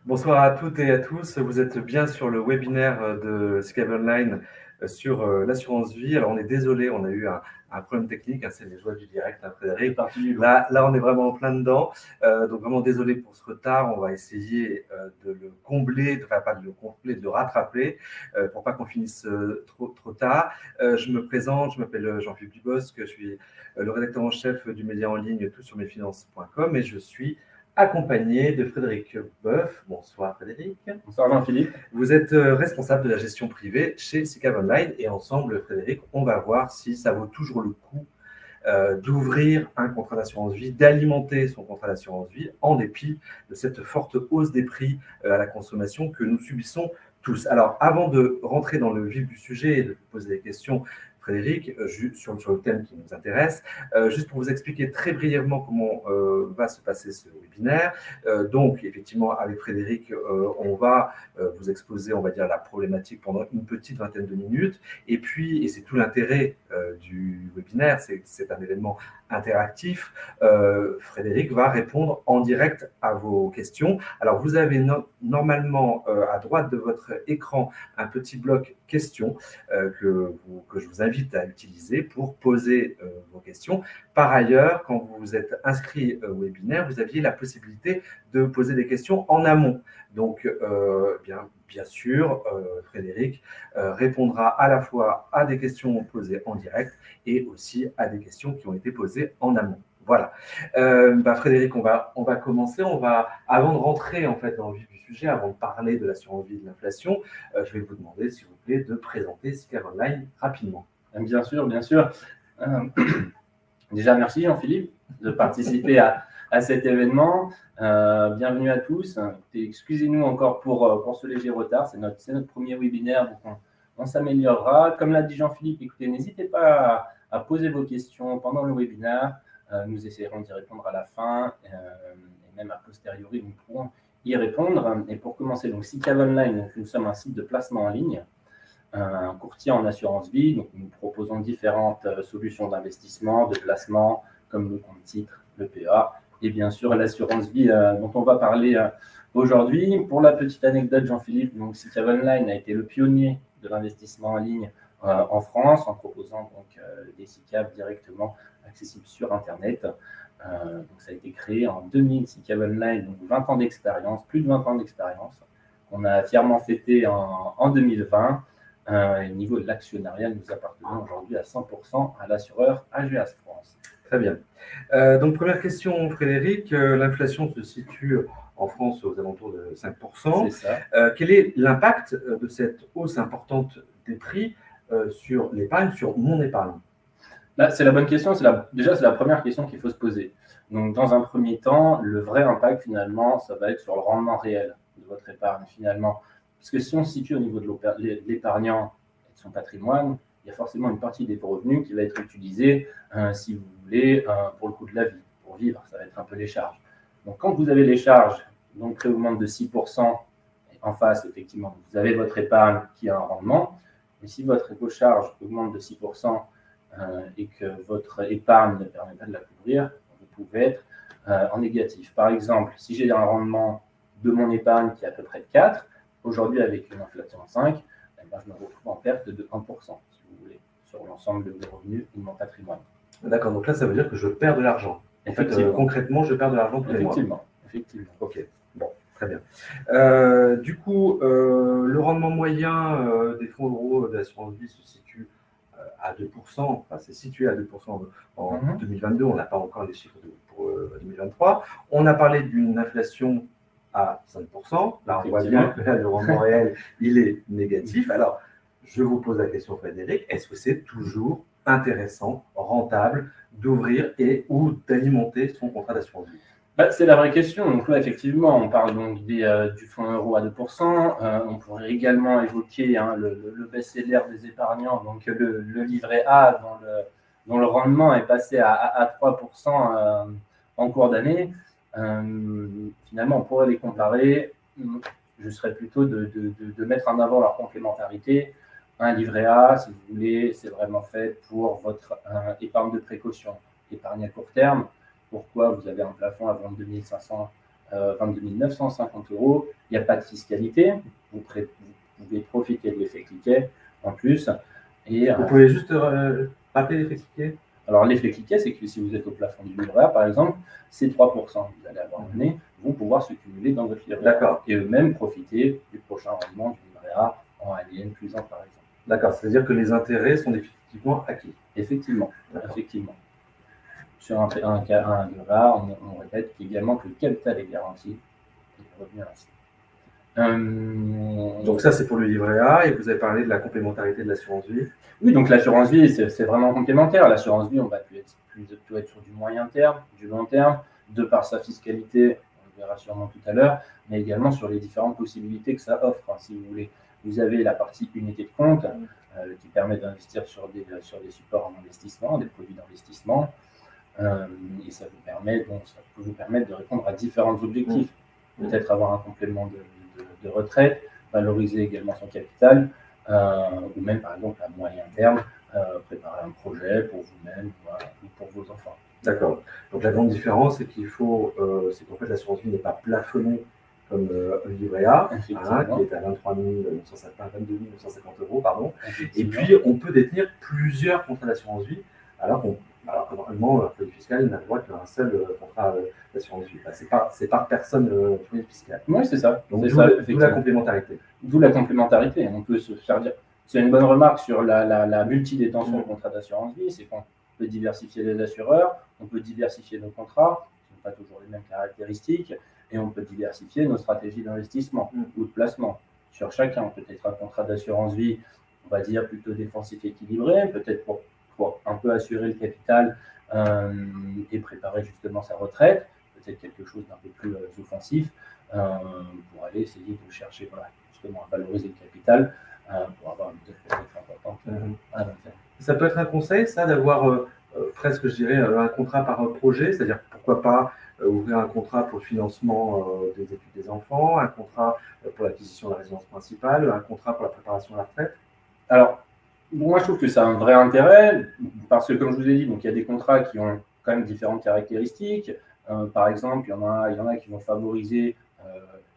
Bonsoir à toutes et à tous. Vous êtes bien sur le webinaire de SICAV Online sur l'assurance vie. Alors, on est désolé, on a eu un problème technique. Hein, c'est les joies du direct, hein, Frédéric. Là, on est vraiment en plein dedans. Donc, vraiment désolé pour ce retard. On va essayer de le combler, enfin, pas de le combler, de le rattraper pour pas qu'on finisse trop tard. Je me présente, je m'appelle Jean-Philippe Dubosc. Je suis le rédacteur en chef du média en ligne toutsurmesfinances.com et je suis accompagné de Frédéric Boeuf. Bonsoir Frédéric. Bonsoir Jean-Philippe. Vous êtes responsable de la gestion privée chez SICAV Online et ensemble, Frédéric, on va voir si ça vaut toujours le coup d'ouvrir un contrat d'assurance vie, d'alimenter son contrat d'assurance vie en dépit de cette forte hausse des prix à la consommation que nous subissons tous. Alors, avant de rentrer dans le vif du sujet et de vous poser des questions, Frédéric, sur le thème qui nous intéresse, juste pour vous expliquer très brièvement comment va se passer ce webinaire. Donc, effectivement, avec Frédéric, on va vous exposer, on va dire, la problématique pendant une petite vingtaine de minutes. Et puis, et c'est tout l'intérêt du webinaire, c'est un événement interactif, Frédéric va répondre en direct à vos questions. Alors, vous avez normalement à droite de votre écran un petit bloc questions que je vous invite à utiliser pour poser vos questions. Par ailleurs, quand vous vous êtes inscrit au webinaire, vous aviez la possibilité de poser des questions en amont. Donc, bien sûr, Frédéric répondra à la fois à des questions posées en direct et aussi à des questions qui ont été posées en amont. Voilà. Frédéric, on va commencer. Avant de rentrer en fait dans le vif du sujet, avant de parler de l'assurance vie et de l'inflation, je vais vous demander, s'il vous plaît, de présenter SICAV Online rapidement. Bien sûr, bien sûr. Déjà, merci Jean-Philippe de participer à cet événement. Bienvenue à tous. Excusez-nous encore pour ce léger retard. C'est notre premier webinaire, donc on s'améliorera. Comme l'a dit Jean-Philippe, écoutez, n'hésitez pas à poser vos questions pendant le webinaire. Nous essayerons d'y répondre à la fin et même a posteriori, nous pourrons y répondre. Et pour commencer, donc SICAV Online, donc, nous sommes un site de placement en ligne, un courtier en assurance vie. Donc, nous proposons différentes solutions d'investissement, de placement, comme le compte titre, le PA, et bien sûr l'assurance vie dont on va parler aujourd'hui. Pour la petite anecdote, Jean-Philippe, donc SICAV Online a été le pionnier de l'investissement en ligne en France, en proposant donc des SICAV directement accessibles sur Internet. Donc ça a été créé en 2000, SICAV Online, donc 20 ans d'expérience, plus de 20 ans d'expérience. On a fièrement fêté en 2020. Au niveau de l'actionnariat, nous appartenons aujourd'hui à 100% à l'assureur Ageas France. Très bien. Donc, première question, Frédéric. L'inflation se situe en France aux alentours de 5%. C'est ça. Quel est l'impact de cette hausse importante des prix sur l'épargne, sur mon épargne? Là, c'est la bonne question. Déjà, c'est la première question qu'il faut se poser. Donc, dans un premier temps, le vrai impact, finalement, ça va être sur le rendement réel de votre épargne, finalement. Parce que si on se situe au niveau de l'épargnant et de son patrimoine, il y a forcément une partie des revenus qui va être utilisée, si vous voulez, pour le coût de la vie, pour vivre. Ça va être un peu les charges. Donc, quand vous avez les charges, donc qui augmentent de 6%, en face, effectivement, vous avez votre épargne qui a un rendement. Mais si vos charges augmentent de 6%, et que votre épargne ne permet pas de la couvrir, vous pouvez être en négatif. Par exemple, si j'ai un rendement de mon épargne qui est à peu près de 4, aujourd'hui avec une inflation de 5, je me retrouve en perte de 1%, si vous voulez, sur l'ensemble de mes revenus et de mon patrimoine. D'accord, donc là, ça veut dire que je perds de l'argent. En fait, concrètement, je perds de l'argent tous les mois. Effectivement. Ok, bon, très bien. Du coup, le rendement moyen des fonds euros de l'assurance vie se situe à 2%, enfin, c'est situé à 2% en 2022, on n'a pas encore les chiffres pour 2023. On a parlé d'une inflation à 5%, là on voit bien que le rendement réel, il est négatif. Alors, je vous pose la question, Frédéric, est-ce que c'est toujours intéressant, rentable, d'ouvrir ou d'alimenter son contrat d'assurance vie? C'est la vraie question. Donc là, effectivement, on parle donc du fonds euro à 2%. On pourrait également évoquer le best-seller des épargnants, donc le livret A, dont le rendement est passé à 3% en cours d'année. Finalement, on pourrait les comparer. Je serais plutôt de mettre en avant leur complémentarité. Un livret A, si vous voulez, c'est vraiment fait pour votre épargne de précaution, épargne à court terme. Pourquoi vous avez un plafond à 22 500 22 950 €. Il n'y a pas de fiscalité. Vous pouvez profiter de l'effet cliquet en plus. Et, vous pouvez juste rappeler l'effet cliquet? Alors, l'effet cliquet, c'est que si vous êtes au plafond du livret A, par exemple, c'est 3% que vous allez avoir donné, vont pouvoir se cumuler dans votre livret A. D'accord. Et eux-mêmes profiter du prochain rendement du livret A en ALN plus 1, par exemple. D'accord, c'est-à-dire que les intérêts sont définitivement acquis. Effectivement, effectivement. Sur un livret A, on répète également que le capital est garanti et le revenu ainsi. Donc ça, c'est pour le livret A, et vous avez parlé de la complémentarité de l'assurance vie. Oui, donc l'assurance vie, c'est vraiment complémentaire. L'assurance vie, on va plus être sur du moyen terme, du long terme, de par sa fiscalité, on le verra sûrement tout à l'heure, mais également sur les différentes possibilités que ça offre. Si vous voulez, vous avez la partie unité de compte qui permet d'investir sur des supports en investissement, des produits d'investissement, et ça peut vous permettre de répondre à différents objectifs. Peut-être avoir un complément de retraite, valoriser également son capital, ou même par exemple à moyen terme, préparer un projet pour vous-même ou pour vos enfants. D'accord. Donc la grande différence, c'est qu'en fait l'assurance vie n'est pas plafonnée comme le livret A, qui est à 22 950 €, pardon. Et puis on peut détenir plusieurs contrats d'assurance vie, alors normalement, le foyer fiscal n'a le droit qu'à un seul contrat d'assurance vie. C'est par personne le foyer fiscal. Oui, c'est ça. Donc d'où la complémentarité. D'où la complémentarité. On peut se faire dire. C'est une bonne remarque sur la multidétention de contrats d'assurance vie, c'est qu'on peut diversifier les assureurs, on peut diversifier nos contrats, qui n'ont pas toujours les mêmes caractéristiques, et on peut diversifier nos stratégies d'investissement ou de placement. Sur chacun, peut-être un contrat d'assurance vie, on va dire plutôt défensif équilibré, peut-être pour un peu assurer le capital et préparer justement sa retraite, peut-être quelque chose d'un peu plus offensif pour aller essayer de chercher justement à valoriser le capital pour avoir une retraite importante à long terme. Ça peut être un conseil, ça, d'avoir presque, je dirais, un contrat par projet, c'est-à-dire pourquoi pas ouvrir un contrat pour le financement des études des enfants, un contrat pour l'acquisition de la résidence principale, un contrat pour la préparation de la retraite. Alors, moi, je trouve que ça a un vrai intérêt parce que, comme je vous ai dit, donc, il y a des contrats qui ont quand même différentes caractéristiques. Par exemple, il y en a qui vont favoriser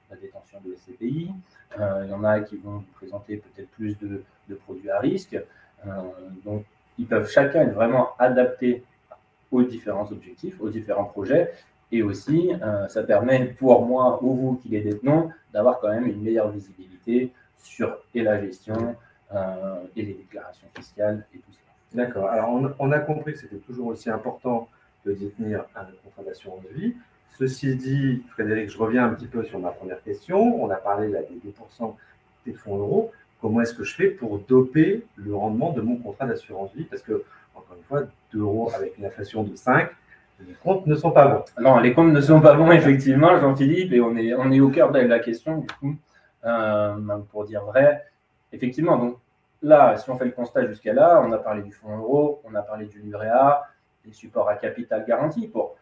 la détention de SCPI. Il y en a qui vont vous présenter peut-être plus de produits à risque. Donc, ils peuvent chacun être vraiment adaptés aux différents objectifs, aux différents projets. Et aussi, ça permet pour moi ou vous qui les détenons d'avoir quand même une meilleure visibilité sur la gestion et les déclarations fiscales et tout ça. D'accord. Alors, on a compris que c'était toujours aussi important de détenir un contrat d'assurance vie. Ceci dit, Frédéric, je reviens un petit peu sur ma première question. On a parlé là, des 2% des fonds euros. Comment est-ce que je fais pour doper le rendement de mon contrat d'assurance vie? Parce que, encore une fois, 2 € avec une inflation de 5, les comptes ne sont pas bons. Non, les comptes ne sont pas bons, effectivement, Jean-Philippe, et on est au cœur de la question, du coup, pour dire vrai. Effectivement, donc là, si on fait le constat jusqu'à là, on a parlé du fonds euro, on a parlé du livret A, des supports à capital garanti. Pour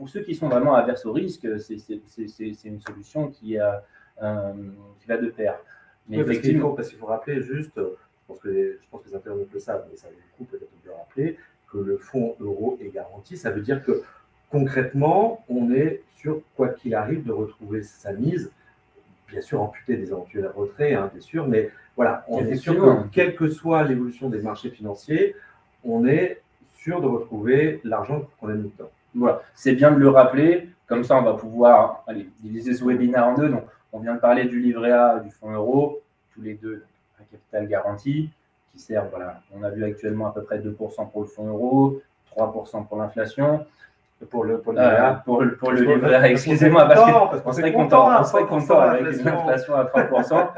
ceux qui sont vraiment averses au risque, c'est une solution qui va de pair. Mais oui, parce qu'il faut rappeler juste, je pense que les internautes le savent, mais ça vaut le coup peut-être de le rappeler, que le fonds euro est garanti. Ça veut dire que concrètement, on est sûr, quoi qu'il arrive, de retrouver sa mise, bien sûr amputé des éventuels retraits, bien sûr, mais voilà, on est sûr que quelle que soit l'évolution des marchés financiers, on est sûr de retrouver l'argent qu'on a mis dedans. Voilà, c'est bien de le rappeler, comme ça on va pouvoir diviser ce webinaire en deux. Donc, on vient de parler du livret A, du fonds euro, tous les deux un capital garanti qui sert, voilà, on a vu actuellement à peu près 2% pour le fonds euro, 3% pour l'inflation. Pour le livret A, excusez-moi, parce qu'on serait content avec une inflation à 3%.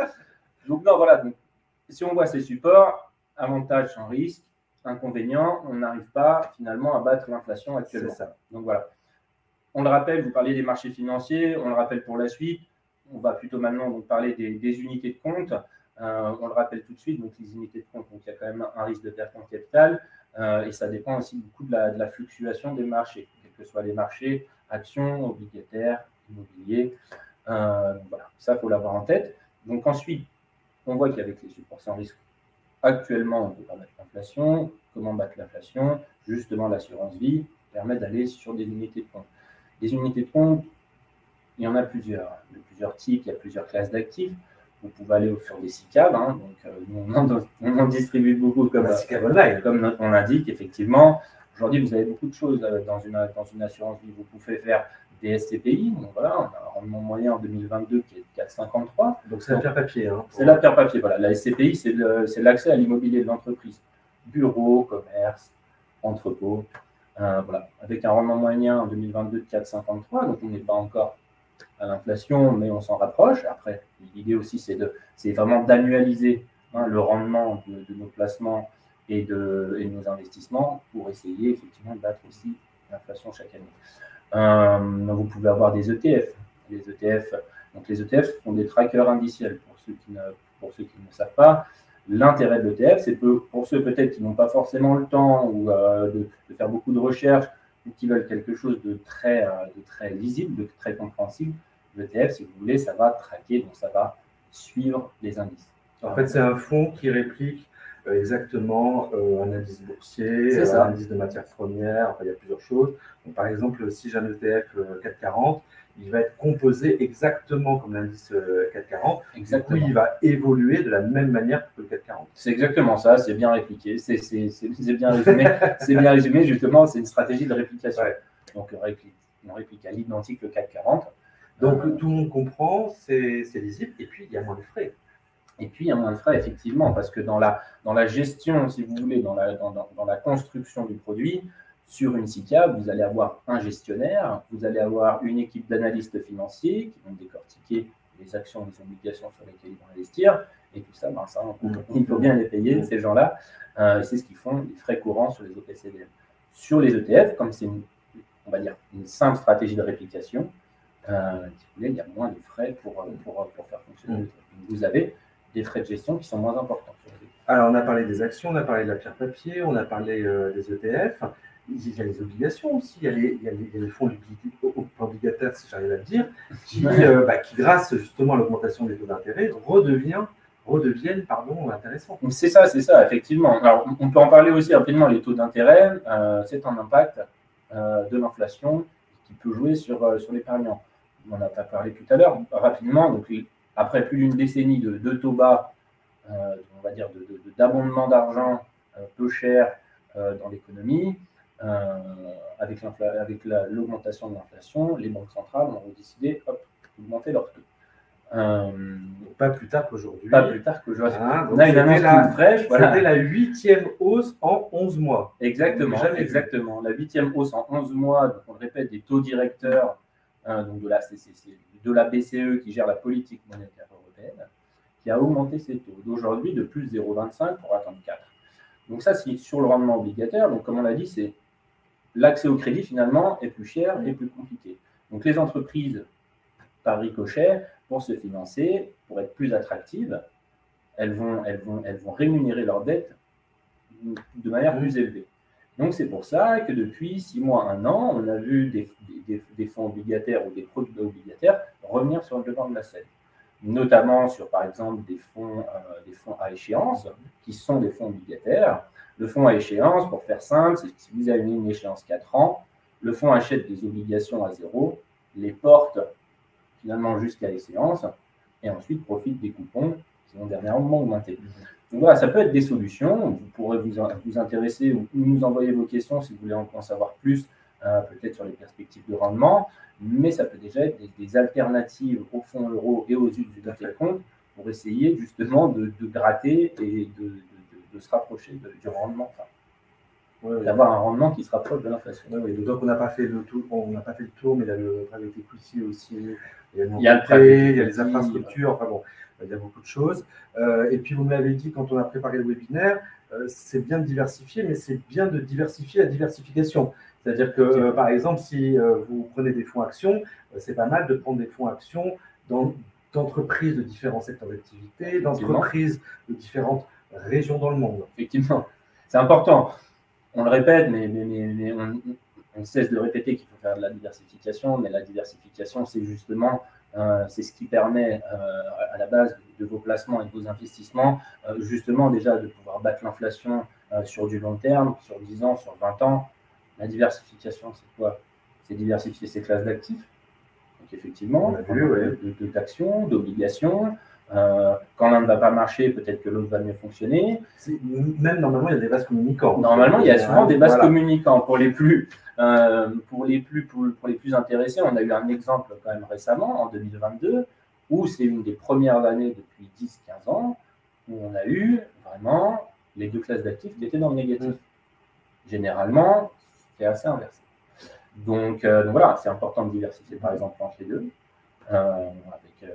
Donc, non, voilà, donc, si on voit ces supports, avantages sans risque, inconvénients, on n'arrive pas finalement à battre l'inflation actuellement. C'est ça. Donc voilà. On le rappelle, vous parliez des marchés financiers, on le rappelle pour la suite. On va plutôt maintenant donc, parler des unités de compte. On le rappelle tout de suite, donc les unités de compte, donc, il y a quand même un risque de perte en capital et ça dépend aussi beaucoup de la fluctuation des marchés, quels que soient les marchés, actions, obligataires, immobiliers. Voilà, ça, il faut l'avoir en tête. Donc ensuite, on voit qu'avec les supports sans risque, actuellement, on ne peut pas battre l'inflation. Comment battre l'inflation? Justement, l'assurance vie permet d'aller sur des unités de compte. Les unités de compte, il y en a plusieurs, de plusieurs types, il y a plusieurs classes d'actifs. Vous pouvez aller sur des SICAV, hein, donc on en distribue beaucoup comme on l'indique, effectivement. Aujourd'hui, vous avez beaucoup de choses dans une assurance vie. Vous pouvez faire des SCPI, donc voilà, on a un rendement moyen en 2022 qui est de 4,53. Donc c'est la pierre papier. Hein, c'est la pierre papier, voilà. La SCPI, c'est l'accès à l'immobilier de l'entreprise. Bureau, commerce, entrepôt, voilà. Avec un rendement moyen en 2022 de 4,53, donc on n'est pas encore à l'inflation, mais on s'en rapproche. Après, l'idée aussi, c'est vraiment d'annualiser le rendement de nos placements et de nos investissements pour essayer effectivement de battre aussi l'inflation chaque année. Vous pouvez avoir des ETF. Les ETF sont des trackers indiciels. Pour ceux qui ne savent pas, l'intérêt de l'ETF, c'est pour ceux peut-être qui n'ont pas forcément le temps ou de faire beaucoup de recherches ou qui veulent quelque chose de très lisible, de très compréhensible. L'ETF, si vous voulez, ça va traquer, donc ça va suivre les indices. En fait, c'est un fonds qui réplique exactement un indice boursier, un indice de matières premières, enfin, il y a plusieurs choses. Donc, par exemple, si j'ai un ETF 440, il va être composé exactement comme l'indice 440. Exactement. Du coup, il va évoluer de la même manière que le 440. C'est exactement ça, c'est bien répliqué, c'est bien résumé. C'est bien résumé, justement, c'est une stratégie de réplication. Ouais. Donc, on réplique à l'identique le 440. Donc, tout le monde comprend, c'est lisible, et puis il y a moins de frais. Et puis, il y a moins de frais, effectivement, parce que dans la gestion, si vous voulez, dans la construction du produit, sur une SICA, vous allez avoir un gestionnaire, vous allez avoir une équipe d'analystes financiers qui vont décortiquer les actions et les obligations sur lesquelles ils vont investir, et tout ça, il faut bien les payer, ces gens-là. C'est ce qu'ils font, les frais courants sur les OPCVM. Sur les ETF, comme c'est on va dire, une simple stratégie de réplication, il y a moins de frais pour faire fonctionner le truc. Vous avez des frais de gestion qui sont moins importants. Alors, on a parlé des actions, on a parlé de la pierre papier, on a parlé des ETF. Il y a les obligations aussi, il y a les fonds obligataires, si j'arrive à le dire, qui grâce justement à l'augmentation des taux d'intérêt, redeviennent intéressants. C'est ça, effectivement. Alors, on peut en parler aussi rapidement. Les taux d'intérêt, c'est un impact de l'inflation qui peut jouer sur l'épargnant. On en a parlé tout à l'heure, rapidement. Donc, après plus d'une décennie de taux bas, on va dire d'abondement d'argent peu cher dans l'économie, avec l'augmentation de l'inflation, les banques centrales ont décidé d'augmenter leurs taux. Pas plus tard qu'aujourd'hui. On a une annonce toute fraîche. Voilà. C'était la 8e hausse en 11 mois. Exactement. La 8e hausse en 11 mois, donc on le répète, des taux directeurs donc de la BCE qui gère la politique monétaire européenne, qui a augmenté ses taux d'aujourd'hui de plus 0,25 pour atteindre 4. Donc ça, c'est sur le rendement obligataire. Donc comme on l'a dit, c'est l'accès au crédit finalement est plus cher et plus compliqué. Donc les entreprises, par ricochet, pour se financer, pour être plus attractives, elles vont rémunérer leurs dettes de manière plus élevée. Donc c'est pour ça que depuis 6 mois, 1 an, on a vu des fonds obligataires ou des produits obligataires revenir sur le devant de la scène. Notamment sur, par exemple, des fonds à échéance, qui sont des fonds obligataires. Le fonds à échéance, pour faire simple, c'est que si vous avez une échéance 4 ans, le fonds achète des obligations à 0, les porte finalement jusqu'à l'échéance, et ensuite profite des coupons qui ont dernièrement augmenté. Donc voilà, ça peut être des solutions. Vous pourrez vous intéresser ou nous envoyer vos questions si vous voulez en savoir plus, peut-être sur les perspectives de rendement, mais ça peut déjà être des alternatives au fonds euro et aux usines du compte pour essayer justement de gratter et de se rapprocher du rendement, d'avoir un rendement qui se rapproche de l'inflation. Donc on n'a pas fait le tour, mais il y a le private equity aussi, il y a les infrastructures, enfin bon, il y a beaucoup de choses. Et puis vous me l'avez dit quand on a préparé le webinaire, c'est bien de diversifier, mais c'est bien de diversifier la diversification. C'est-à-dire que, par exemple, si vous prenez des fonds actions, c'est pas mal de prendre des fonds actions d'entreprises de différents secteurs d'activité, d'entreprises de différentes régions dans le monde. Effectivement, c'est important. On le répète, mais on cesse de répéter qu'il faut faire de la diversification, mais la diversification, c'est justement c'est ce qui permet à la base de vos placements et de vos investissements, justement déjà de pouvoir battre l'inflation sur du long terme, sur 10 ans, sur 20 ans. La diversification, c'est quoi? C'est diversifier ses classes d'actifs. Donc effectivement, On a vu, d'actions, d'obligations. Quand l'un ne va pas marcher, peut-être que l'autre va mieux fonctionner. Même normalement, il y a des vases communicants. Normalement, il y a souvent des vases communicants. Pour les plus intéressés, on a eu un exemple quand même récemment, en 2022, où c'est une des premières années depuis 10-15 ans, où on a eu vraiment les deux classes d'actifs qui étaient dans le négatif. Généralement, c'est assez inversé. Donc voilà, c'est important de diversifier par exemple entre les deux, avec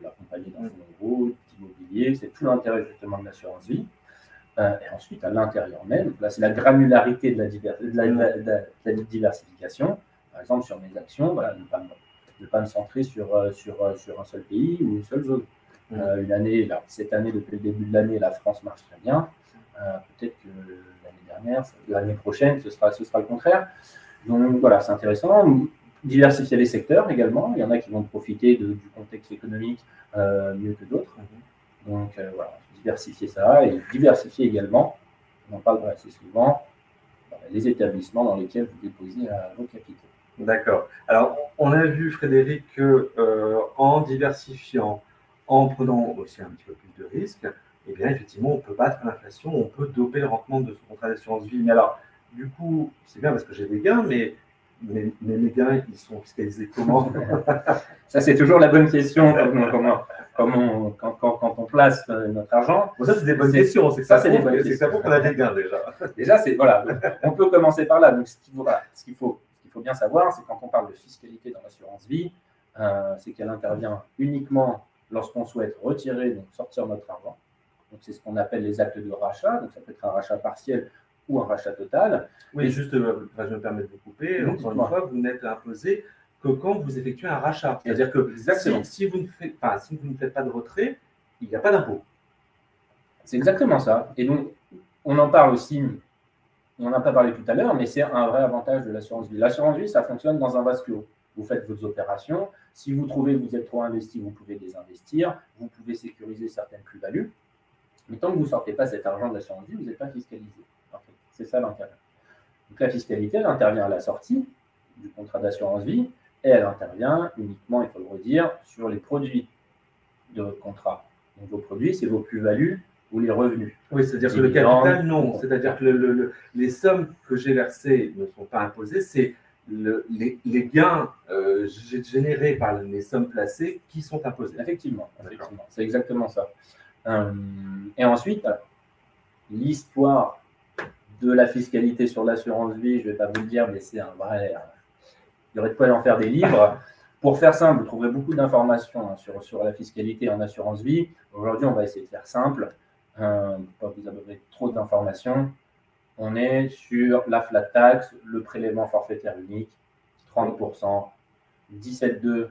l'accompagner dans son gros immobilier, c'est tout l'intérêt justement de l'assurance vie. Et ensuite, à l'intérieur même, là c'est la granularité de la diversification. Par exemple, sur mes actions, voilà, ne pas me centrer sur un seul pays ou une seule zone. Une année, là, cette année, depuis le début de l'année, la France marche très bien. Peut-être que l'année prochaine, ce sera le contraire. Donc voilà, c'est intéressant. Diversifier les secteurs également. Il y en a qui vont profiter du contexte économique mieux que d'autres. Donc voilà, diversifier ça et diversifier également, on en parle assez souvent, les établissements dans lesquels vous déposez vos capitaux. D'accord. Alors, on a vu, Frédéric, qu'en diversifiant, en prenant aussi un petit peu plus de risques, eh bien, effectivement, on peut battre l'inflation, on peut doper le rendement de son contrat d'assurance vie. Mais alors, du coup, c'est bien parce que j'ai des gains, mais mes gains, ils sont fiscalisés comment? Ça, c'est toujours la bonne question quand on place notre argent. Bon, ça, c'est des bonnes questions. C'est que ça prouve qu'on a des gains déjà. Déjà, voilà, on peut commencer par là. Donc, ce qu'il faut bien savoir, c'est quand on parle de fiscalité dans l'assurance vie, c'est qu'elle intervient uniquement lorsqu'on souhaite retirer, donc sortir notre argent. Donc, c'est ce qu'on appelle les actes de rachat. Donc, ça peut être un rachat partiel ou un rachat total. Oui, juste, je me permets de vous couper. Encore une fois, vous n'êtes imposé que quand vous effectuez un rachat. C'est-à-dire que si vous ne faites pas de retrait, il n'y a pas d'impôt. C'est exactement ça. Et donc, on en parle aussi, on n'a pas parlé tout à l'heure, mais c'est un vrai avantage de l'assurance vie. L'assurance vie, ça fonctionne dans un vase clos. Vous faites vos opérations. Si vous trouvez que vous êtes trop investi, vous pouvez désinvestir. Vous pouvez sécuriser certaines plus-values. Mais tant que vous ne sortez pas cet argent de l'assurance vie, vous n'êtes pas fiscalisé. En fait, c'est ça l'intérêt. Donc la fiscalité, elle intervient à la sortie du contrat d'assurance vie et elle intervient uniquement, il faut le redire, sur les produits de votre contrat. Donc vos produits, c'est vos plus-values ou les revenus. Oui, c'est-à-dire que le capital, non. C'est-à-dire que les sommes que j'ai versées ne sont pas imposées, c'est les gains générés par les sommes placées qui sont imposés. Effectivement. C'est exactement ça. Et ensuite, l'histoire de la fiscalité sur l'assurance vie, je ne vais pas vous le dire, mais c'est un vrai... Il y aurait de quoi en faire des livres. Pour faire simple, vous trouverez beaucoup d'informations sur la fiscalité en assurance vie. Aujourd'hui, on va essayer de faire simple. Pas vous avez trop d'informations. On est sur la flat tax, le prélèvement forfaitaire unique, 30%, 17,2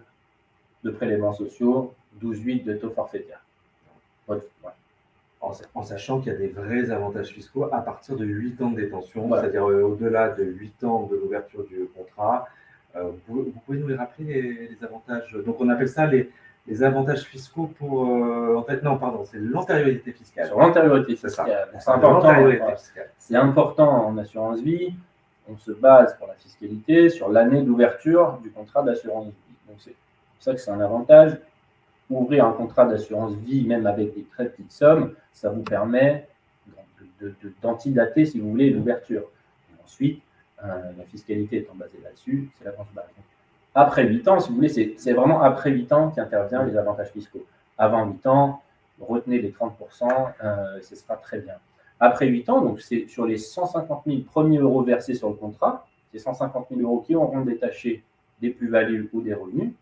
de prélèvements sociaux, 12,8 de taux forfaitaire. Ouais. En sachant qu'il y a des vrais avantages fiscaux à partir de 8 ans de détention, voilà. C'est-à-dire au-delà de 8 ans de l'ouverture du contrat. Vous pouvez nous les rappeler, les avantages? Donc, on appelle ça les avantages fiscaux pour... en fait, non, pardon, c'est l'antériorité fiscale. Sur l'antériorité fiscale. C'est important. C'est important en assurance vie. On se base pour la fiscalité sur l'année d'ouverture du contrat d'assurance vie. Donc, c'est pour ça que c'est un avantage. Ouvrir un contrat d'assurance vie, même avec des très petites sommes, ça vous permet d'antidater, si vous voulez, l'ouverture. Ensuite, la fiscalité étant basée là-dessus, c'est la tranche basse. Après 8 ans, si vous voulez, c'est vraiment après 8 ans qu'interviennent les avantages fiscaux. Avant 8 ans, retenez les 30%, ce sera très bien. Après 8 ans, donc c'est sur les 150 000 premiers euros versés sur le contrat, ces 150 000 euros qui auront détaché des plus-values ou des revenus,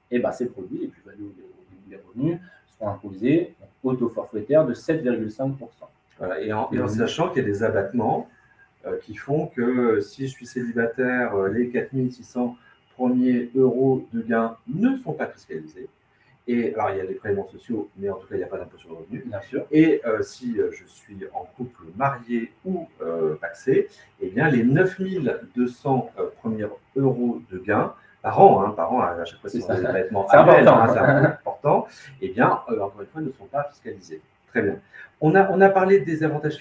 et ben ces produits, les plus-values ou les revenus, seront imposés au taux forfaitaire de 7,5%. Voilà, et en sachant qu'il y a des abattements qui font que si je suis célibataire, les 4 600 premiers euros de gains ne sont pas fiscalisés. Et alors, il y a des prélèvements sociaux, mais en tout cas, il n'y a pas d'impôt sur le revenu. Bien sûr. Et si je suis en couple marié ou pacsé, eh bien, les 9 200 premiers euros de gains par an, à chaque fois, c'est un traitement annuel, c'est important, eh bien, encore une fois, ne sont pas fiscalisés. Très bien. On a parlé des avantages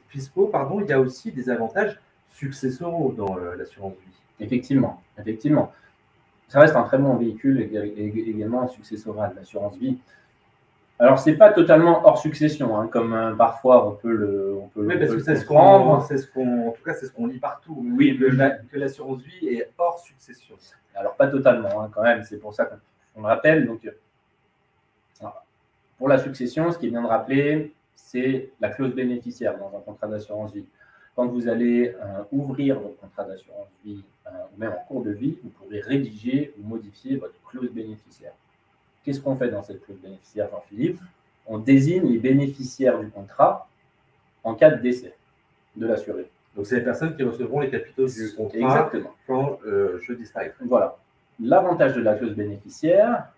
fiscaux, pardon, il y a aussi des avantages successoraux dans l'assurance vie. Effectivement. ça reste un très bon véhicule également successoral, l'assurance vie. Alors, ce n'est pas totalement hors succession, hein, comme parfois on peut le Oui, parce que c'est en tout cas, c'est ce qu'on lit partout. Oui, que l'assurance vie est hors succession. Alors, pas totalement, hein, quand même, c'est pour ça qu'on le rappelle. Donc, pour la succession, ce qui est bien de rappeler, c'est la clause bénéficiaire dans un contrat d'assurance vie. Quand vous allez ouvrir votre contrat d'assurance vie, ou même en cours de vie, vous pourrez rédiger ou modifier votre clause bénéficiaire. Qu'est-ce qu'on fait dans cette clause bénéficiaire, Jean-Philippe? On désigne les bénéficiaires du contrat en cas de décès de l'assuré. Donc, c'est les personnes qui recevront les capitaux du contrat. Exactement. Quand je disparais. Voilà. L'avantage de la clause bénéficiaire,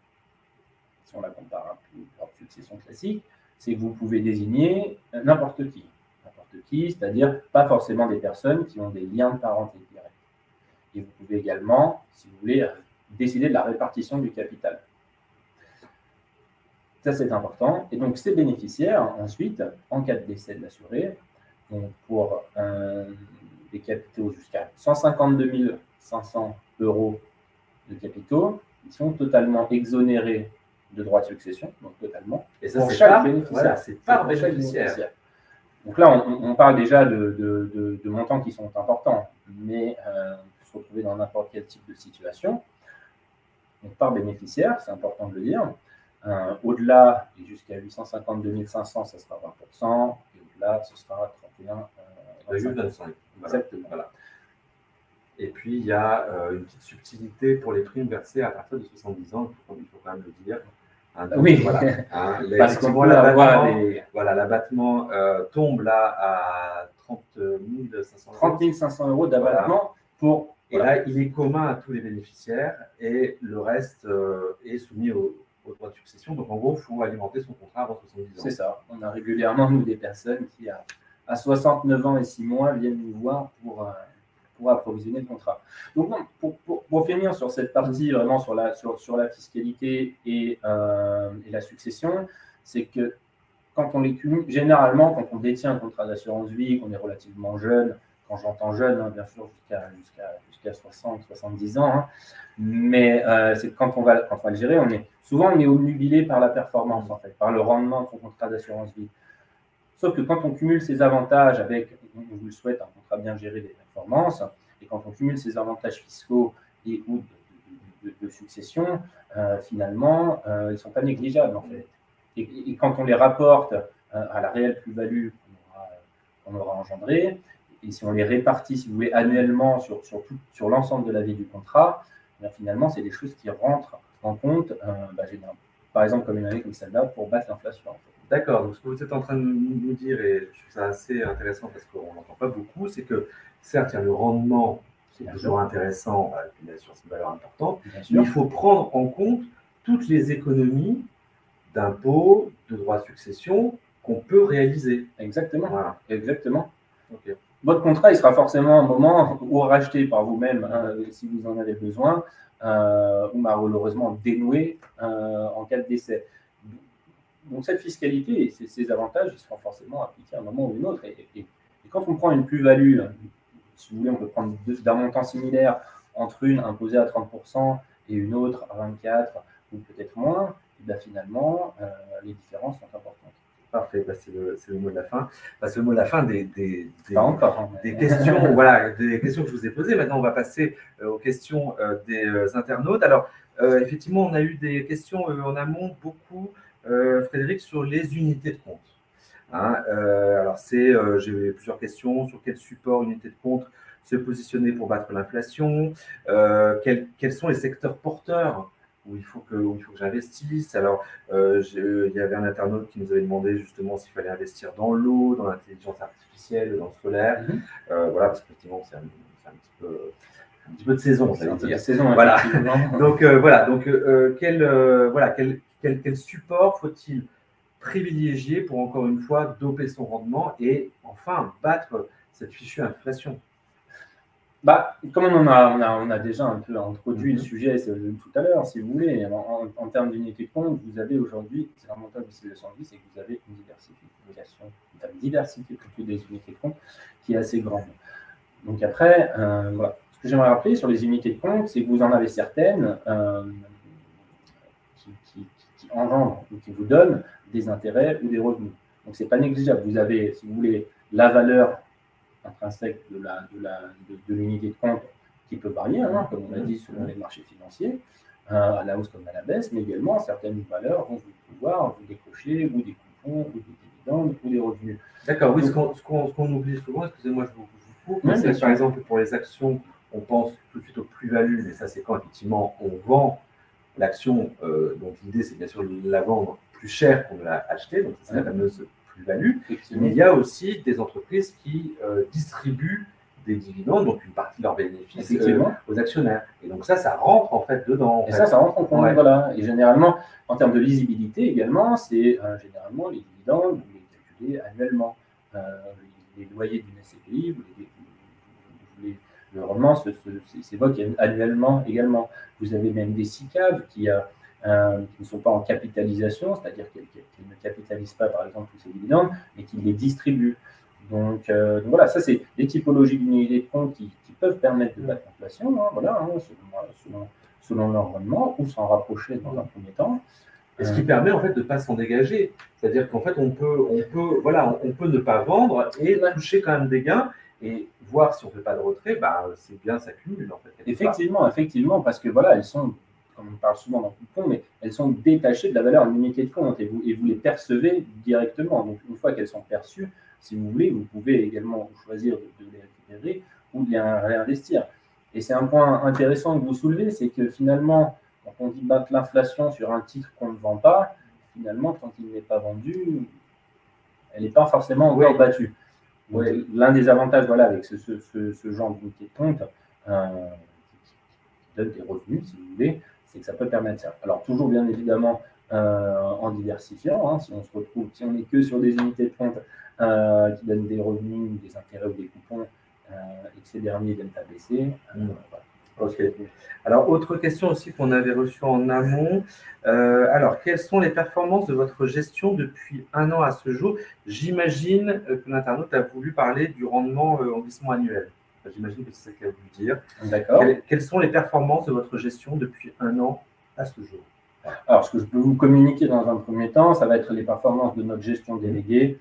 si on la compare à une succession classique, c'est que vous pouvez désigner n'importe qui. N'importe qui, c'est-à-dire pas forcément des personnes qui ont des liens de parenté directs. Et vous pouvez également, si vous voulez, décider de la répartition du capital. Ça, c'est important. Et donc, ces bénéficiaires, ensuite, en cas de décès de l'assuré, pour des capitaux jusqu'à 152 500 € de capitaux, ils sont totalement exonérés de droits de succession, donc totalement. Et ça, c'est chaque bénéficiaire. Voilà, c'est par bénéficiaire. Donc là, on parle déjà de montants qui sont importants, mais on peut se retrouver dans n'importe quel type de situation. Donc par bénéficiaire, c'est important de le dire. Au-delà, et jusqu'à 852 500, ça sera 20%, et au-delà, ce sera 31,25. Exactement. Voilà. Et puis, il y a une petite subtilité pour les primes versées à partir de 70 ans, il faut quand même le dire. Oui, voilà. Parce qu'on peut avoir des... Voilà, l'abattement tombe là à 30 500 €. 30 500 € d'abattement pour... Et là, il est commun à tous les bénéficiaires et le reste est soumis au droit de succession. Donc, en gros, il faut alimenter son contrat avant 70 ans. C'est ça. On a régulièrement, nous, des personnes qui, à 69 ans et 6 mois, viennent nous voir pour approvisionner le contrat. Donc, pour finir sur cette partie, vraiment sur la fiscalité et la succession, c'est que quand on les cumule, généralement, quand on détient un contrat d'assurance vie, qu'on est relativement jeune, quand j'entends jeune, hein, bien sûr, jusqu'à 60, 70 ans, hein, mais c'est quand on va le gérer, souvent on est obnubilé par la performance, en fait, par le rendement de son contrat d'assurance vie. Sauf que quand on cumule ces avantages avec, on vous le souhaite, un contrat bien géré des performances, et quand on cumule ces avantages fiscaux et ou de succession, finalement, ils ne sont pas négligeables, en fait. Et quand on les rapporte à la réelle plus-value qu'on aura engendrée, et si on les répartit, si vous voulez, annuellement sur l'ensemble de la vie du contrat, finalement, c'est des choses qui rentrent en compte, par exemple, comme une année comme celle-là, pour battre l'inflation. En fait. D'accord, donc ce que vous êtes en train de nous dire, et je trouve ça assez intéressant parce qu'on n'entend pas beaucoup, c'est que certes, il y a le rendement qui est toujours intéressant, bien sûr, c'est une valeur importante, mais il faut prendre en compte toutes les économies d'impôts, de droits de succession qu'on peut réaliser. Exactement. Voilà. Exactement. Okay. Votre contrat, il sera forcément un moment où racheté par vous-même, hein, si vous en avez besoin, ou malheureusement dénoué en cas de décès. Donc cette fiscalité et ces avantages, ils seront forcément appliqués à un moment ou une autre. Et quand on prend une plus-value, si vous voulez, on peut prendre d'un montant similaire entre une imposée à 30% et une autre à 24% ou peut-être moins, et bien finalement, les différences sont importantes. Parfait, c'est le mot de la fin. C'est le mot de la fin des questions, voilà, des questions que je vous ai posées. Maintenant, on va passer aux questions des internautes. Alors, effectivement, on a eu des questions en amont, beaucoup, Frédéric, sur les unités de compte. Hein, alors, j'ai eu plusieurs questions sur quel support unité de compte se positionner pour battre l'inflation, quels sont les secteurs porteurs où il faut que j'investisse. Alors, il y avait un internaute qui nous avait demandé justement s'il fallait investir dans l'eau, dans l'intelligence artificielle, dans le solaire. Voilà, parce qu'effectivement, c'est un petit peu de saison, ça veut dire. Saison, voilà. Donc, quel support faut-il privilégier pour, encore une fois, doper son rendement et, enfin, battre cette fichue inflation? Comme on a déjà un peu introduit le sujet tout à l'heure, si vous voulez, en termes d'unité de compte, vous avez aujourd'hui, c'est l'avantage de ces 210, c'est que vous avez une diversité plutôt des unités de compte qui est assez grande. Donc après, voilà, Ce que j'aimerais rappeler sur les unités de compte, c'est que vous en avez certaines qui engendrent ou qui vous donnent des intérêts ou des revenus. Donc, ce n'est pas négligeable. Vous avez, si vous voulez, la valeur intrinsèque de l'unité de compte qui peut varier, comme on l'a dit, selon les marchés financiers, à la hausse comme à la baisse, mais également certaines valeurs vont pouvoir vous décocher ou des coupons ou des dividendes ou des revenus. D'accord, oui, ce qu'on oublie souvent, excusez-moi, je vous coupe, oui, c'est par exemple pour les actions, on pense tout de suite aux plus-values, mais ça c'est quand effectivement on vend l'action, donc l'idée c'est bien sûr de la vendre plus cher qu'on l'a achetée, donc c'est la fameuse plus-value. Mais il y a aussi des entreprises qui distribuent des dividendes, donc une partie de leurs bénéfices aux actionnaires. Et donc ça rentre en fait dedans. Et ça rentre en compte, voilà. Et généralement, en termes de lisibilité également, c'est généralement les dividendes, vous les calculez annuellement. Les loyers d'une SCPI, le rendement s'évoque annuellement également. Vous avez même des SICAV qui ne sont pas en capitalisation, c'est-à-dire qu'ils ne capitalisent pas, par exemple, tous ces dividendes, mais qui les distribuent. Donc voilà, ça, c'est des typologies d'unités de compte qui peuvent permettre de battre l'inflation, selon leur rendement, ou s'en rapprocher dans un premier temps. Et ce qui permet en fait de ne pas s'en dégager. C'est-à-dire qu'en fait, on peut ne pas vendre et toucher quand même des gains. Et voir si on ne fait pas de retrait, c'est bien, ça cumule en fait. Effectivement, parce que voilà, elles sont, comme on parle souvent dans le coupon, mais elles sont détachées de la valeur d'une unité de compte et vous les percevez directement. Donc une fois qu'elles sont perçues, si vous voulez, vous pouvez également choisir de les récupérer ou de les réinvestir. Et c'est un point intéressant que vous soulevez, c'est que finalement, quand on dit battre l'inflation sur un titre qu'on ne vend pas, finalement, quand il n'est pas vendu, elle n'est pas forcément encore battue. Ouais, l'un des avantages avec ce genre d'unité de compte qui donne des revenus, si vous voulez, c'est que ça peut permettre ça. Alors, toujours bien évidemment en diversifiant, si on n'est que sur des unités de compte qui donnent des revenus, des intérêts ou des coupons, et que ces derniers viennent à baisser. Ok. Alors, autre question aussi qu'on avait reçue en amont. Alors, quelles sont les performances de votre gestion depuis 1 an à ce jour? J'imagine que l'internaute a voulu parler du rendement en glissement annuel. Enfin, j'imagine que c'est ça qu'il a voulu dire. D'accord. Quelles sont les performances de votre gestion depuis 1 an à ce jour? Alors, ce que je peux vous communiquer dans un premier temps, ça va être les performances de notre gestion déléguée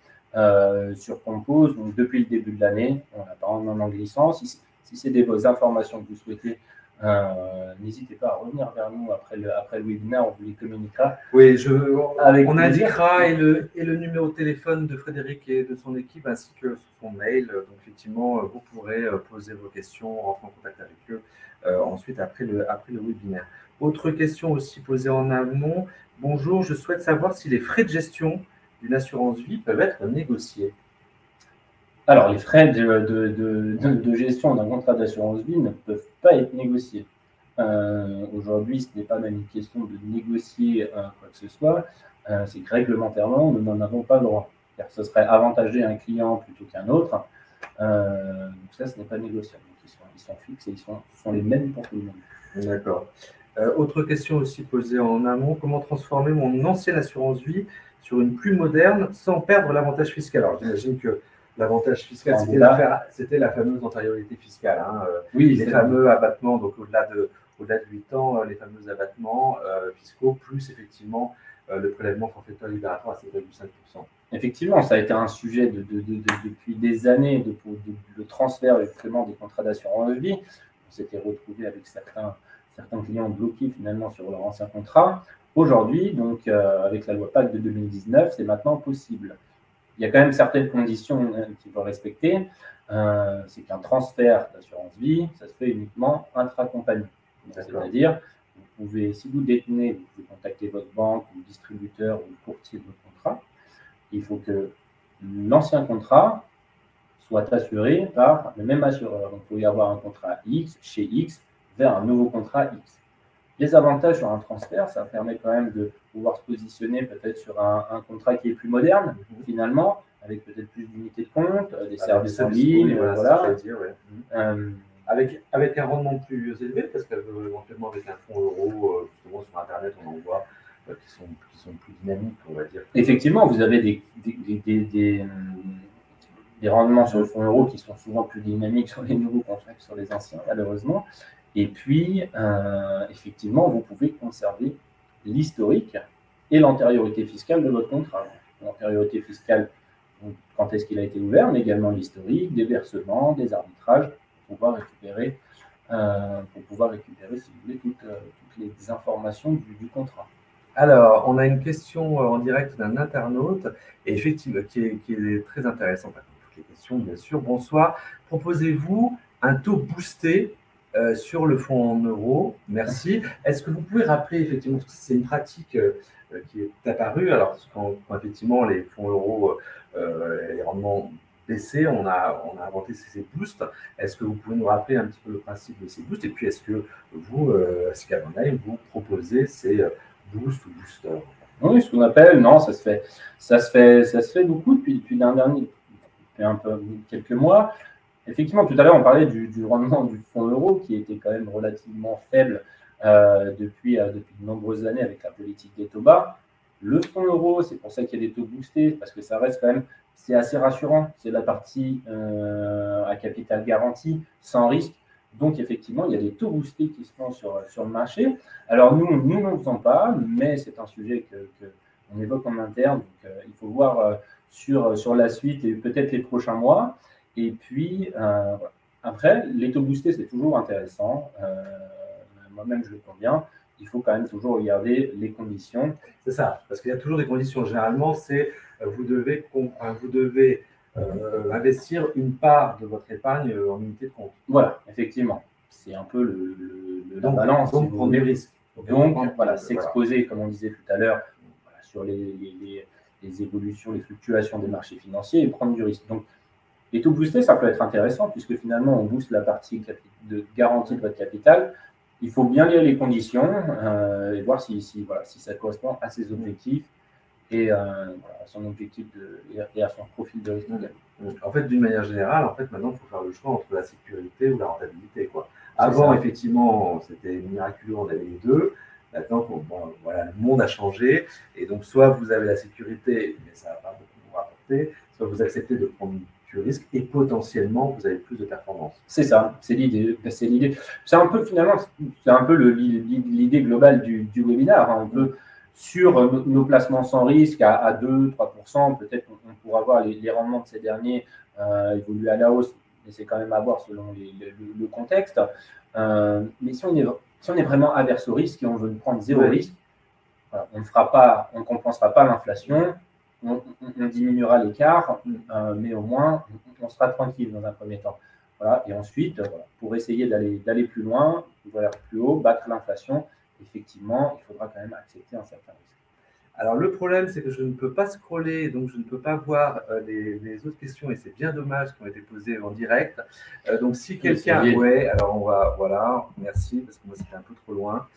sur Compose. Donc, depuis le début de l'année, on a pas en glissant. Si c'est des informations que vous souhaitez, n'hésitez pas à revenir vers nous après le webinaire, on vous les communiquera. Oui, on indiquera et le numéro de téléphone de Frédéric et de son équipe ainsi que son mail. Donc effectivement, vous pourrez poser vos questions, rentrer en contact avec eux ensuite après le webinaire. Autre question aussi posée en amont. Bonjour, je souhaite savoir si les frais de gestion d'une assurance vie peuvent être négociés. Alors, les frais de gestion d'un contrat d'assurance vie ne peuvent pas être négociés. Aujourd'hui, ce n'est pas même une question de négocier quoi que ce soit, c'est que réglementairement, nous n'en avons pas le droit. Ce serait avantager un client plutôt qu'un autre. Donc ça, ce n'est pas négociable. Donc, ils sont fixes et ce sont les mêmes pour tout le monde. D'accord. Autre question aussi posée en amont, comment transformer mon ancienne assurance vie sur une plus moderne sans perdre l'avantage fiscal? Alors, j'imagine que l'avantage fiscal, c'était la fameuse antériorité fiscale. Oui, les fameux abattements, donc au-delà de 8 ans, les fameux abattements fiscaux, plus effectivement le prélèvement forfaitaire libératoire à 7,5%. Effectivement, ça a été un sujet depuis des années, le transfert justement des contrats d'assurance vie. On s'était retrouvé avec certains clients bloqués finalement sur leur ancien contrat. Aujourd'hui, donc avec la loi PAC de 2019, c'est maintenant possible. Il y a quand même certaines conditions qu'il faut respecter. C'est qu'un transfert d'assurance vie, ça se fait uniquement intra-compagnie. C'est-à-dire, vous pouvez, si vous détenez, vous pouvez contacter votre banque, ou le distributeur ou le courtier de votre contrat. Il faut que l'ancien contrat soit assuré par le même assureur. Donc, il faut y avoir un contrat X chez X vers un nouveau contrat X. Les avantages sur un transfert, ça permet quand même de pouvoir se positionner peut-être sur un contrat qui est plus moderne, finalement, avec peut-être plus d'unités de compte, des services en ligne, voilà. Avec un rendement plus élevé, parce qu'éventuellement avec un fonds euro, justement sur Internet, on en voit qui sont plus dynamiques, on va dire. Effectivement, vous avez des rendements sur le fonds euro qui sont souvent plus dynamiques sur les nouveaux contrats que sur les anciens, malheureusement. Et puis, effectivement, vous pouvez conserver l'historique et l'antériorité fiscale de votre contrat. L'antériorité fiscale, quand est-ce qu'il a été ouvert, mais également l'historique, des versements, des arbitrages, pour pouvoir récupérer, si vous voulez, toutes les informations du contrat. Alors, on a une question en direct d'un internaute, et effectivement, qui est très intéressante, comme toutes les questions, bien sûr. Bonsoir. Proposez-vous un taux boosté sur le fonds en euros? Merci. Est-ce que vous pouvez rappeler, effectivement, parce que c'est une pratique qui est apparue, alors quand effectivement les fonds euros, les rendements baissaient, on a inventé ces boosts. Est-ce que vous pouvez nous rappeler un petit peu le principe de ces boosts? Et puis, est-ce que vous, SICAV Online, vous proposez ces boost ou booster? Oui, ce qu'on appelle, non, ça se fait beaucoup depuis quelques mois. Effectivement, tout à l'heure, on parlait du rendement du fonds euro qui était quand même relativement faible depuis de nombreuses années avec la politique des taux bas. Le fonds euro, c'est pour ça qu'il y a des taux boostés, parce que ça reste quand même, c'est assez rassurant. C'est la partie à capital garanti, sans risque. Donc, effectivement, il y a des taux boostés qui se font sur le marché. Alors, nous n'en faisons pas, mais c'est un sujet qu'on évoque en interne. Donc, il faut voir sur la suite et peut-être les prochains mois. Et puis, après, les taux boostés, c'est toujours intéressant. Moi-même, je le conviens. Il faut quand même toujours regarder les conditions. C'est ça, parce qu'il y a toujours des conditions. Généralement, c'est vous devez investir une part de votre épargne en unité de compte. Voilà, effectivement. C'est un peu la balance. Donc, prendre des risques. Donc, voilà, s'exposer, comme on disait tout à l'heure, sur les évolutions, les fluctuations des marchés financiers et prendre du risque. Donc, les taux boostés, ça peut être intéressant puisque finalement, on booste la partie de garantie de votre capital. Il faut bien lire les conditions et voir si ça correspond à ses objectifs et à son objectif et à son profil de risque. En fait, d'une manière générale, maintenant, il faut faire le choix entre la sécurité ou la rentabilité, quoi. Avant, effectivement, c'était miraculeux, on avait les deux. Maintenant, le monde a changé. Et donc, soit vous avez la sécurité, mais ça ne va pas beaucoup vous rapporter, soit vous acceptez de prendre du risque et potentiellement, vous avez plus de performance. C'est ça, c'est l'idée. C'est un peu, finalement, l'idée globale du webinaire. On peut, sur nos placements sans risque à 2-3%, peut-être qu'on pourra voir les rendements de ces derniers évoluer à la hausse, mais c'est quand même à voir selon le contexte. Mais si on est vraiment averse au risque et on veut prendre zéro risque, on ne compensera pas l'inflation, on diminuera l'écart, mais au moins on sera tranquille dans un premier temps. Voilà. Et ensuite, pour essayer d'aller plus loin, plus haut, battre l'inflation, effectivement, il faudra quand même accepter un certain risque. Alors, le problème, c'est que je ne peux pas scroller, donc je ne peux pas voir les autres questions, et c'est bien dommage qui ont été posées en direct. Donc, si quelqu'un... alors on va... Voilà, merci, parce que moi, c'était un peu trop loin.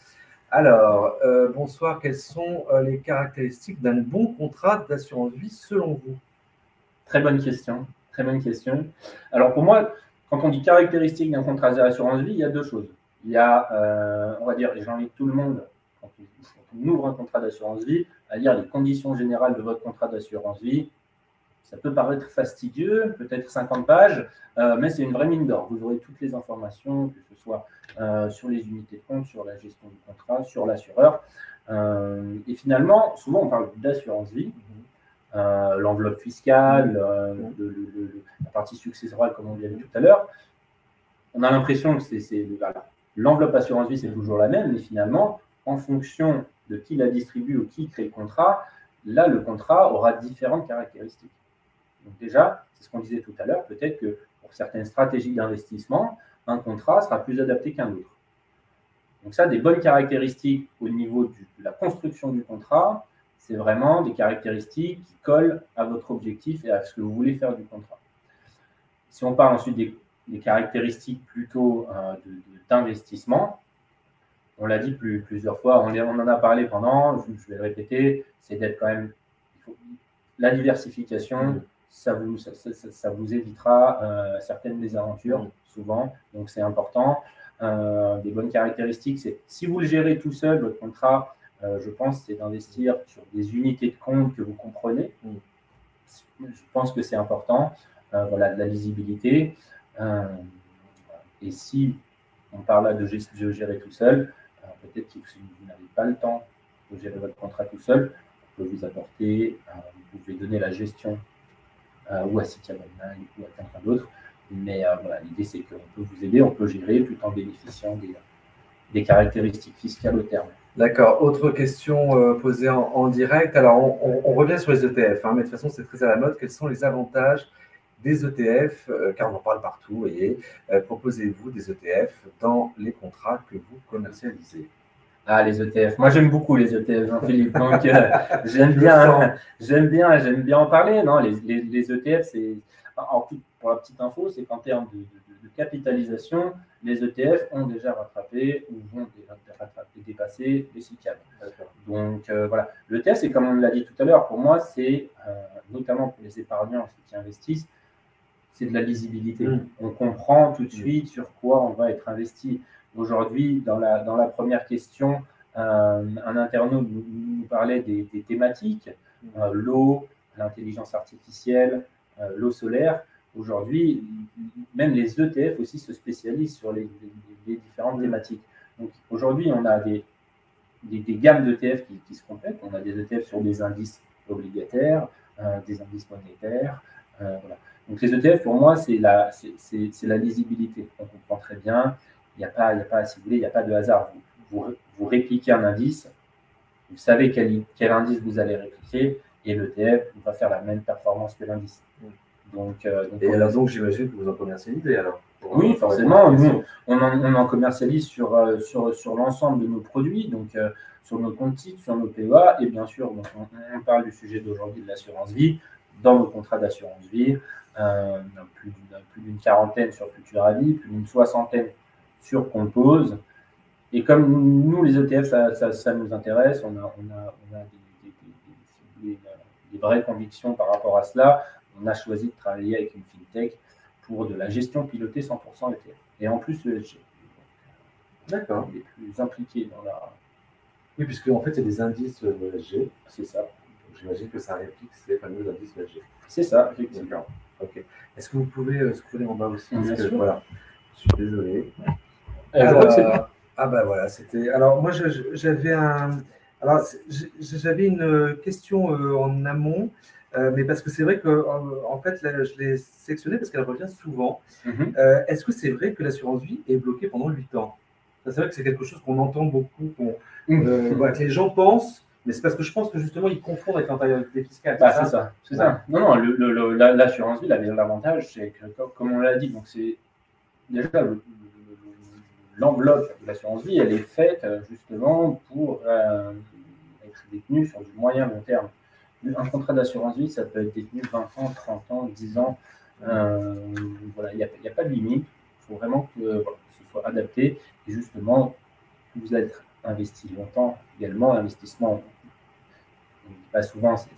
Alors, bonsoir, quelles sont les caractéristiques d'un bon contrat d'assurance vie selon vous? Très bonne question, très bonne question. Alors, pour moi, quand on dit caractéristiques d'un contrat d'assurance vie, il y a deux choses. Il y a, on va dire, et j'invite tout le monde, quand on ouvre un contrat d'assurance vie, à lire les conditions générales de votre contrat d'assurance vie. Ça peut paraître fastidieux, peut-être 50 pages, mais c'est une vraie mine d'or. Vous aurez toutes les informations, que ce soit sur les unités de compte, sur la gestion du contrat, sur l'assureur. Et finalement, souvent, on parle d'assurance vie, l'enveloppe fiscale, la partie successorale, comme on l'a dit tout à l'heure. On a l'impression que l'enveloppe assurance vie, c'est toujours la même, mais finalement, en fonction de qui la distribue ou qui crée le contrat, là, le contrat aura différentes caractéristiques. Donc déjà, c'est ce qu'on disait tout à l'heure, peut-être que pour certaines stratégies d'investissement, un contrat sera plus adapté qu'un autre. Donc ça, des bonnes caractéristiques au niveau de la construction du contrat, c'est vraiment des caractéristiques qui collent à votre objectif et à ce que vous voulez faire du contrat. Si on parle ensuite des caractéristiques plutôt d'investissement, on l'a dit plusieurs fois, on en a parlé pendant, je vais le répéter, c'est d'être quand même... La diversification, ça vous évitera certaines mésaventures, souvent, donc c'est important. Des bonnes caractéristiques, c'est si vous le gérez tout seul, votre contrat, je pense, c'est d'investir sur des unités de compte que vous comprenez. Je pense que c'est important. voilà, de la lisibilité. Et si on parle là de gérer tout seul, peut-être que si vous n'avez pas le temps de gérer votre contrat tout seul, on peut vous apporter, vous pouvez donner la gestion ou à City Online ou à quelqu'un d'autre. Mais voilà, l'idée, c'est qu'on peut vous aider, on peut gérer tout en bénéficiant des caractéristiques fiscales au terme. D'accord. Autre question posée en direct. Alors, on revient sur les ETF, mais de toute façon, c'est très à la mode. Quels sont les avantages des ETF, car on en parle partout, et proposez-vous des ETF dans les contrats que vous commercialisez? Ah, les ETF. Moi, j'aime beaucoup les ETF, Jean-Philippe. Donc, j'aime bien en parler. Non, les ETF, c'est, pour la petite info, c'est qu'en termes de capitalisation, les ETF ont déjà rattrapé ou vont dépasser les SICAV. Donc, voilà. L'ETF, c'est comme on l'a dit tout à l'heure, pour moi, c'est, notamment pour les épargnants qui investissent, c'est de la lisibilité. On comprend tout de suite sur quoi on va être investi. Aujourd'hui, dans la première question, un internaute nous parlait des thématiques, l'eau, l'intelligence artificielle, l'eau solaire. Aujourd'hui, même les ETF aussi se spécialisent sur les différentes thématiques. Donc aujourd'hui, on a des gammes d'ETF qui se complètent. On a des ETF sur des indices obligataires, des indices monétaires. Voilà. Donc les ETF, pour moi, c'est la lisibilité. On comprend très bien. Il n'y a pas, si vous voulez, il n'y a pas de hasard. Vous répliquez un indice, vous savez quel indice vous allez répliquer, et l'ETF va faire la même performance que l'indice. Donc, j'imagine que vous en commercialisez alors. Oui, forcément. Nous, on en commercialise sur l'ensemble de nos produits, donc sur nos comptes titres, sur nos PEA, et bien sûr, on parle du sujet d'aujourd'hui de l'assurance vie. Dans nos contrats d'assurance vie, plus d'une quarantaine sur Futuravis, plus d'une soixantaine sur Compose. Et comme nous, les ETF, ça nous intéresse, on a des vraies convictions par rapport à cela. On a choisi de travailler avec une fintech pour de la gestion pilotée 100% ETF. Et en plus, ESG. D'accord. Les plus impliqués dans la... Oui, puisque en fait, il y a des indices ESG. C'est ça. J'imagine que ça réplique ces fameux indices ESG. C'est ça, effectivement. Ok. Est-ce que vous pouvez scroller en bas aussi? Bien sûr. Voilà. Je suis désolé. Voilà, c'était. Alors moi, j'avais une question en amont, mais parce que c'est vrai que en fait, là, je l'ai sélectionnée parce qu'elle revient souvent. Est-ce que c'est vrai que l'assurance vie est bloquée pendant 8 ans? C'est vrai que c'est quelque chose qu'on entend beaucoup, que les gens pensent. Mais c'est parce que je pense que justement, ils confondent avec l'antériorité fiscale. C'est ça. Non, l'assurance vie, l'avantage, c'est que, comme on l'a dit, donc c'est déjà l'enveloppe de l'assurance vie, elle est faite justement pour être détenue sur du moyen long terme. Un contrat d'assurance vie, ça peut être détenu 20 ans, 30 ans, 10 ans. Voilà, il n'y a pas de limite. Il faut vraiment que ce soit adapté. Et justement, vous êtes investi longtemps également. L'investissement, on ne dit pas souvent, c'est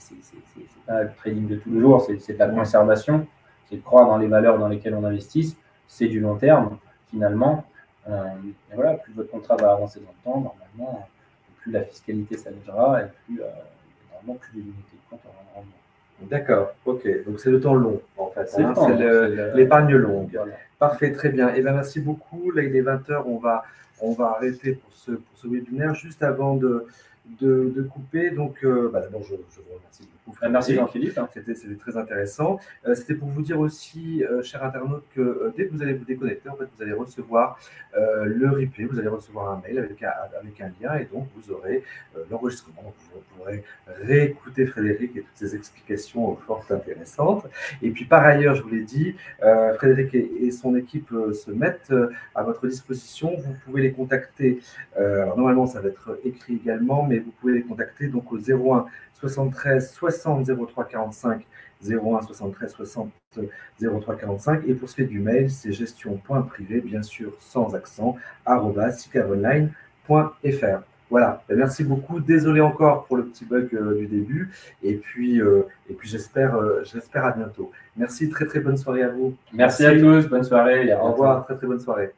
pas le trading de tous les jours, c'est de la conservation, c'est de croire dans les valeurs dans lesquelles on investit, c'est du long terme finalement. Et voilà, plus votre contrat va avancer dans le temps, normalement, plus la fiscalité s'allégera et plus normalement plus l'unité de compte aura un rendement. D'accord, ok. Donc c'est le temps long en fait. C'est l'épargne longue. Voilà. Parfait, très bien. Et bien merci beaucoup. Là il est 20h, on va arrêter pour ce webinaire. Juste avant de couper, donc d'abord je vous remercie beaucoup. Merci Jean-Philippe. C'était très intéressant. C'était pour vous dire aussi, chers internautes, que dès que vous allez vous déconnecter, en fait, vous allez recevoir le replay, vous allez recevoir un mail avec un lien, et donc vous aurez l'enregistrement. Vous pourrez réécouter Frédéric et toutes ses explications fort intéressantes. Et puis par ailleurs, je vous l'ai dit, Frédéric et son équipe se mettent à votre disposition. Vous pouvez les contacter. Alors normalement, ça va être écrit également, mais vous pouvez les contacter donc au 01 73 60 03 45, 01 73 60 03 45. Et pour ce qui est du mail, c'est gestion.privé, bien sûr sans accent, @sicavonline.fr. Voilà, merci beaucoup. Désolé encore pour le petit bug du début. Et puis j'espère à bientôt. Merci, très très bonne soirée à vous. Merci à tous, bonne soirée. Au revoir, très très bonne soirée.